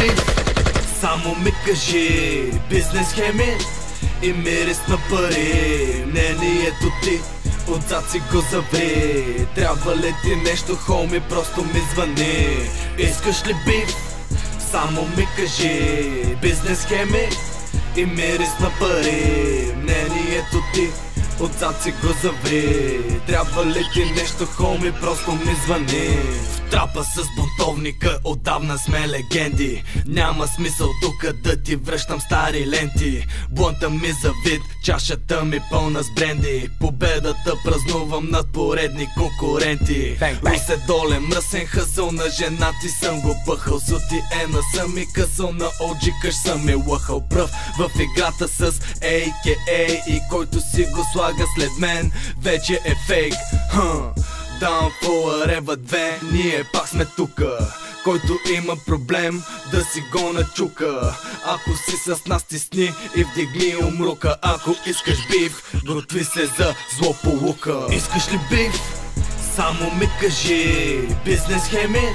биф? Само ми кажи, бизнес схеми и мирис на пари. Мнението ти отзад си го заври. Трябва ли ти нещо, хоми, просто ми звъни. Искаш ли биф? Само ми кажи, бизнес схеми и мирис на пари. Мнението ти отзад си го заври. Трябва ли ти нещо, хоми, просто ми звъни. В трапа с бунтовника отдавна сме легенди. Няма смисъл тук да ти връщам стари ленти. Блънта ми за вид, чашата ми пълна с бренди. Победата празнувам над поредни конкуренти. Уседолен мръсен хъсъл, на жена ти съм го пъхал. Сути ена съм и късъл, на OG къш съм е лъхал. Пръв в играта с AKA и който си го слага след мен вече е фейк. Down for Areva 2, ние пак сме тука. Който има проблем, да си го начука. Ако си с нас, стисни и вдигни умрука. Ако искаш биф, готви се за злополука. Искаш ли биф? Само ми кажи, бизнес схеми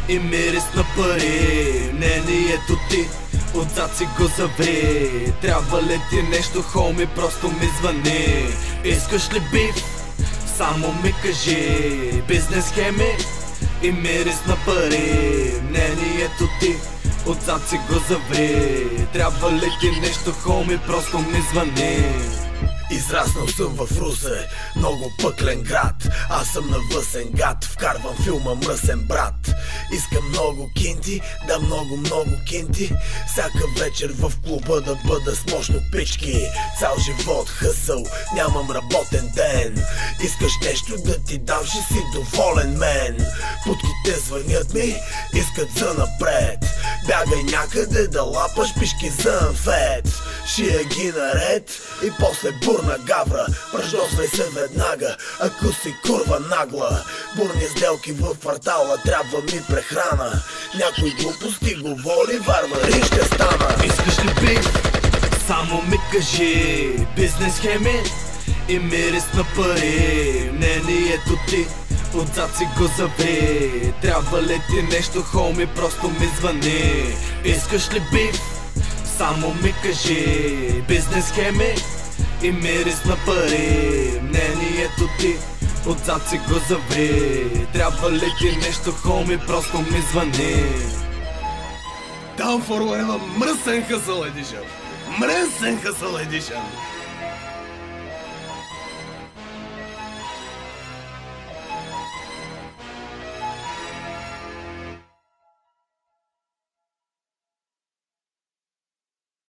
и мирис на пари. Мнението ти отзад си го заври. Трябва ли ти нещо, хоми, просто ми звъни. Искаш ли биф? Само ми кажи, бизнес схеми и мирис на пари. Мнението ти отзад си го заври. Трябва ли ти нещо, хоми, просто ми звъни. Израснал съм в Русе, много пъклен град. Аз съм навъсен гад, вкарвам филма Мръсен брат. Искам много кинти, да много кинти. Всяка вечер в клуба да бъда с мощно пички. Цял живот хъсъл, нямам работен ден. Искаш нещо да ти дам, ще си доволен мен. Путките звънят ми, искат за напред. Бягай някъде да лапаш пишки за анфет. Шия ги наред и после бурна гавра. Пръждосвай се веднага, ако си курва нагла. Бурни сделки в квартала, трябва ми прехрана. Някой глупости говори, варвари ще стана. Искаш ли биф? Само ми кажи, бизнес схеми и мирис на пари. Мнението ти отзад си го заври. Трябва ли ти нещо, хоми, просто ми звъни. Искаш ли биф? Само ми кажи, бизнес схеми и мирис на пари. Мнението ти отзад си го заври. Трябва ли ти нещо, хоми, просто ми звъни. Down for Areva, Мръсен хъсъл едишън. Мръсен хъсъл едишън.